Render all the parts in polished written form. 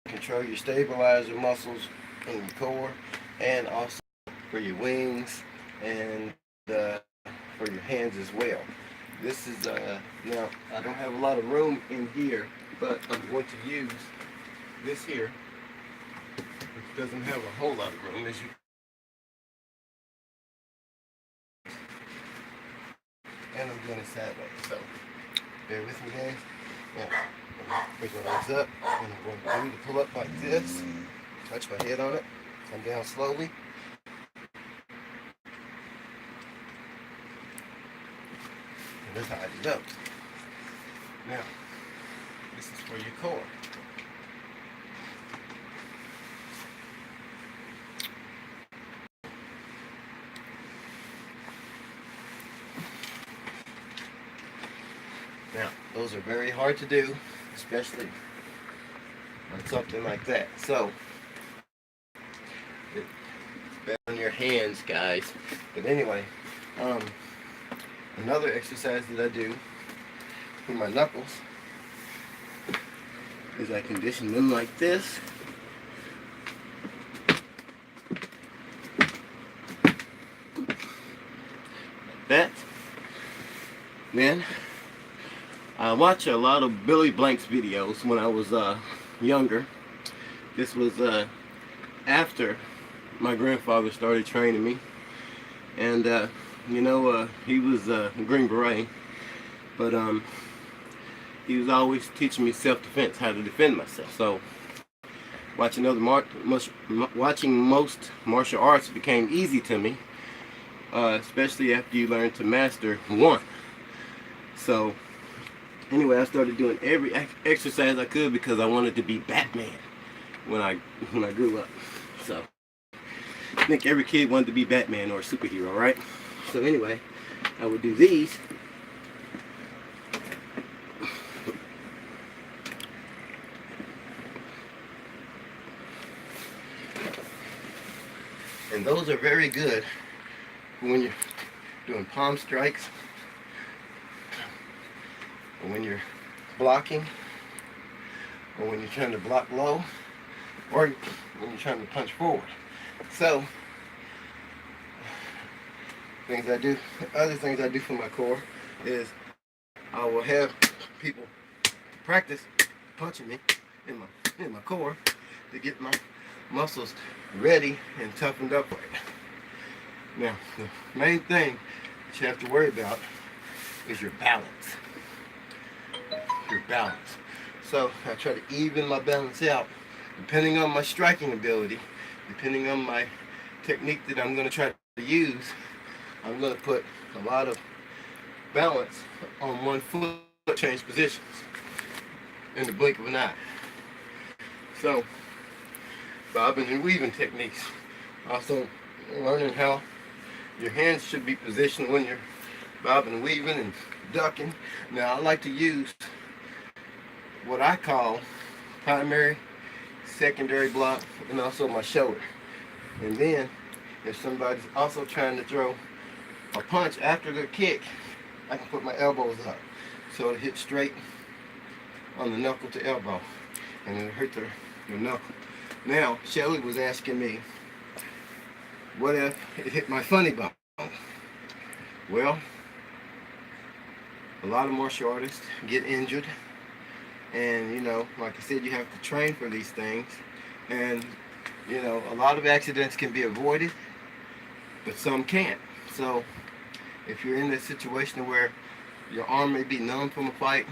control your stabilizer muscles in your core, and also for your wings and for your hands as well. This is now I don't have a lot of room in here, but I'm going to use this here, which doesn't have a whole lot of room, as you can see. And I'm doing it sideways, so bear with me, guys. Now, bring my legs up, and I'm going to pull up like this, touch my head on it, come down slowly. And that's how I do those. Now, this is for your core. Now, those are very hard to do, especially on something like that. So, it's better on your hands, guys. But anyway, another exercise that I do for my knuckles is I condition them like this. Like that. Then I watch a lot of Billy Blanks videos when I was younger. This was after my grandfather started training me, and he was a Green Beret, but he was always teaching me self-defense, how to defend myself. So watching most martial arts became easy to me, especially after you learn to master one. So anyway, I started doing every exercise I could because I wanted to be Batman when I grew up. So I think every kid wanted to be Batman or a superhero, right? So anyway, I would do these. And those are very good when you're doing palm strikes, or when you're blocking, or when you're trying to block low, or when you're trying to punch forward. So, other things I do for my core is I will have people practice punching me in my core to get my muscles ready and toughened up for it. Now, the main thing that you have to worry about is your balance. Your balance. So I try to even my balance out depending on my striking ability, depending on my technique that I'm going to try to use. I'm going to put a lot of balance on one foot, change positions in the blink of an eye. So bobbing and weaving techniques. Also learning how your hands should be positioned when you're bobbing and weaving and ducking. Now I like to use what I call primary, secondary block, and also my shoulder. And then if somebody's also trying to throw a punch after their kick, I can put my elbows up so it hits straight on the knuckle to elbow and it'll hurt their knuckle. Now Shelly was asking me, what if it hit my funny bone? Well, a lot of martial artists get injured, and like I said, you have to train for these things, and a lot of accidents can be avoided, but some can't. So if you're in this situation where your arm may be numb from a fight,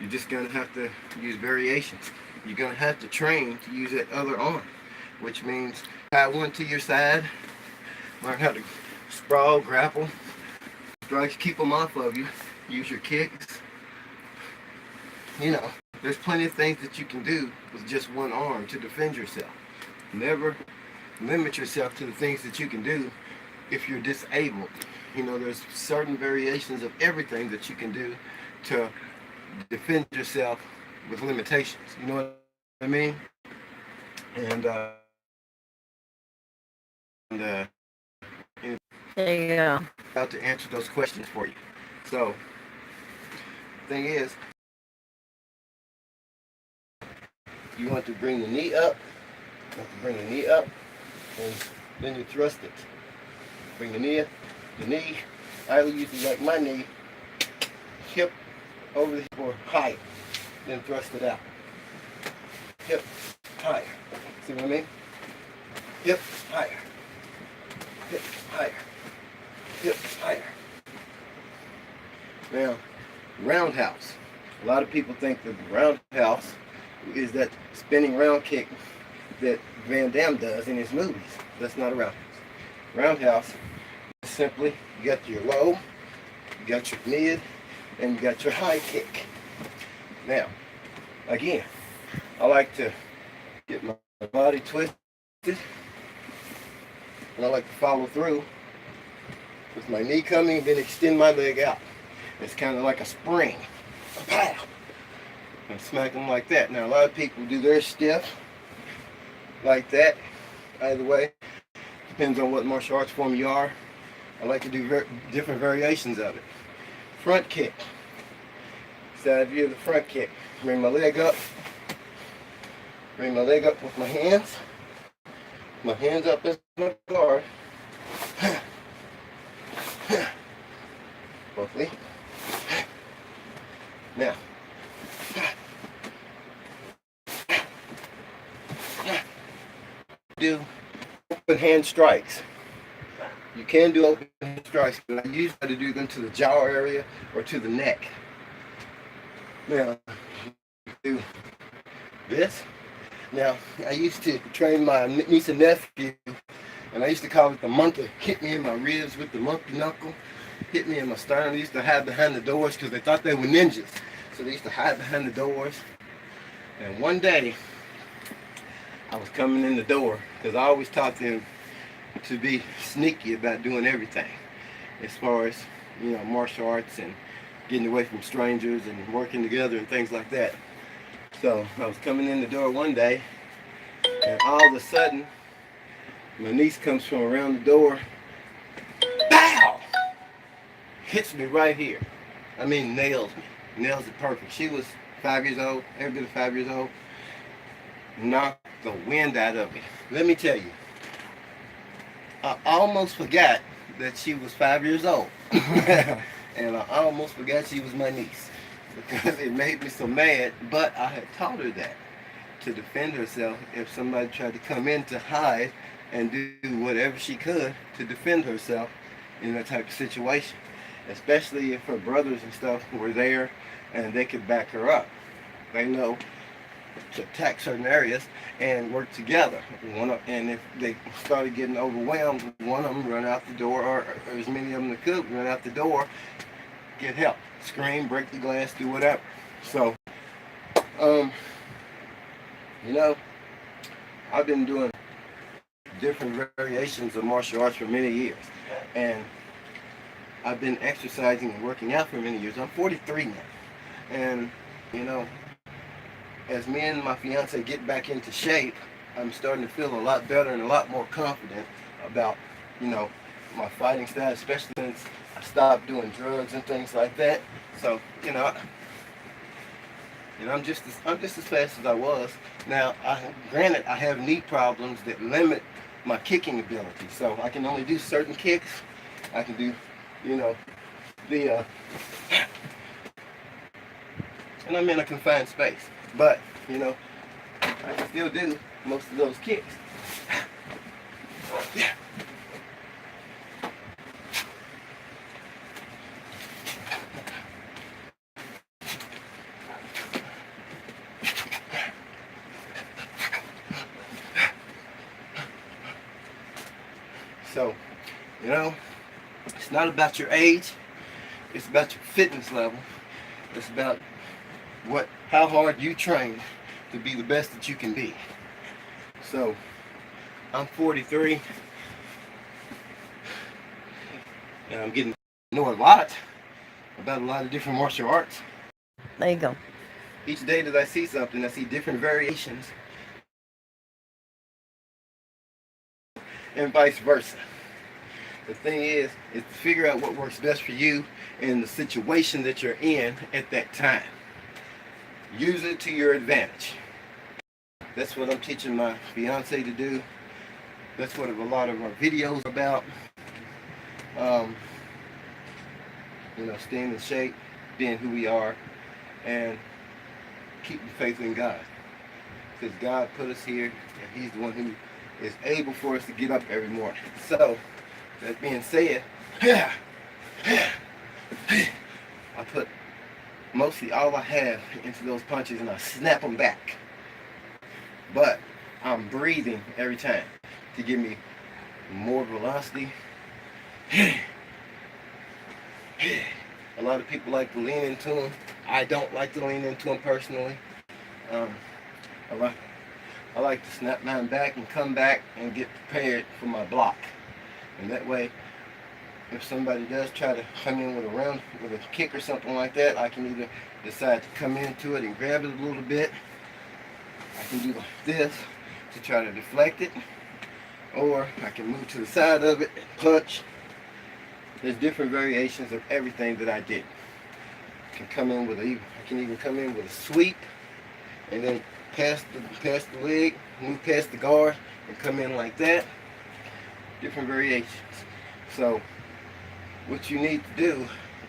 you're just going to have to use variations. You're going to have to train to use that other arm, which means tie one to your side, learn how to sprawl, grapple, strikes, keep them off of you, use your kicks. There's plenty of things that you can do with just one arm to defend yourself. Never limit yourself to the things that you can do if you're disabled. There's certain variations of everything that you can do to defend yourself with limitations. You know what I mean? And There you go. about to answer those questions for you. So, thing is, you want to bring the knee up. You want to bring the knee up, and then you thrust it. Bring the knee, I usually like my knee, hip over the hip or higher, then thrust it out. Hip, higher. See what I mean? Hip, higher. Hip, higher. Hip, higher. Now, roundhouse. A lot of people think that the roundhouse is that spinning round kick that Van Damme does in his movies. That's not a roundhouse. Roundhouse is simply, you got your low, you got your mid, and you got your high kick. Now, again, I like to get my body twisted, and I like to follow through with my knee coming, then extend my leg out. It's kind of like a spring. Pow! And smack them like that. Now, a lot of people do their stiff like that. Either way, depends on what martial arts form you are. I like to do different variations of it. Front kick. Side view of the front kick. Bring my leg up. Bring my leg up with my hands. My hands up as my guard. Both feet. Now, do open hand strikes. You can do open hand strikes, but I usually try to do them to the jaw area or to the neck. Now, do this. Now, I used to train my niece and nephew, and I used to call it the monkey. Hit me in my ribs with the monkey knuckle. Hit me in my sternum. They used to hide behind the doors because they thought they were ninjas. So they used to hide behind the doors. And one day, I was coming in the door because I always taught them to be sneaky about doing everything as far as, martial arts and getting away from strangers and working together and things like that. So I was coming in the door one day, and all of a sudden, my niece comes from around the door. Bow! Hits me right here. I mean, nails me. Nails it perfect. She was 5 years old, every bit of 5 years old. Knocked the wind out of me. Let me tell you, I almost forgot that she was 5 years old. And I almost forgot she was my niece because it made me so mad, but I had taught her that to defend herself if somebody tried to come in to hide and do whatever she could to defend herself in that type of situation, especially if her brothers and stuff were there and they could back her up. They know to attack certain areas and work together. And if they started getting overwhelmed, one of them run out the door, or as many of them that could run out the door, get help, scream, break the glass, do whatever. So, I've been doing different variations of martial arts for many years, and I've been exercising and working out for many years. I'm 43 now, and as me and my fiance get back into shape, I'm starting to feel a lot better and a lot more confident about, my fighting style, especially since I stopped doing drugs and things like that. So, I'm just as fast as I was. Now, granted, I have knee problems that limit my kicking ability, so I can only do certain kicks. I can do, and I'm in a confined space. But, I can still do most of those kicks. So, it's not about your age. It's about your fitness level. It's about how hard you train to be the best that you can be. So, I'm 43, and I'm getting to know a lot about a lot of different martial arts. There you go. Each day that I see something, I see different variations, and vice versa. The thing is to figure out what works best for you in the situation that you're in at that time. Use it to your advantage. That's what I'm teaching my fiance to do. That's what a lot of our videos are about. Um, staying in shape, being who we are, and keeping faith in God. Because God put us here, and He's the one who is able for us to get up every morning. So, that being said, I put mostly all I have into those punches and I snap them back. But I'm breathing every time to give me more velocity. A lot of people like to lean into them. I don't like to lean into them personally. I like to snap mine back and come back and get prepared for my block. And that way, if somebody does try to come in with a kick or something like that, I can either decide to come into it and grab it a little bit. I can do like this to try to deflect it, or I can move to the side of it and punch. There's different variations of everything that I did. I can even come in with a sweep, and then past the leg, move past the guard, and come in like that. Different variations. So what you need to do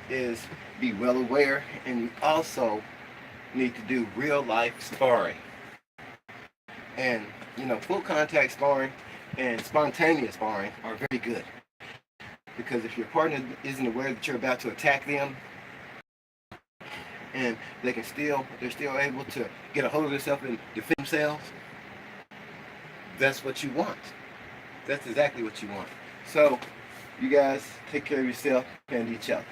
is be well aware, and you also need to do real life sparring. And full contact sparring and spontaneous sparring are very good, because if your partner isn't aware that you're about to attack them, and they're still able to get a hold of themselves and defend themselves, that's what you want. That's exactly what you want. So you guys take care of yourself and each other.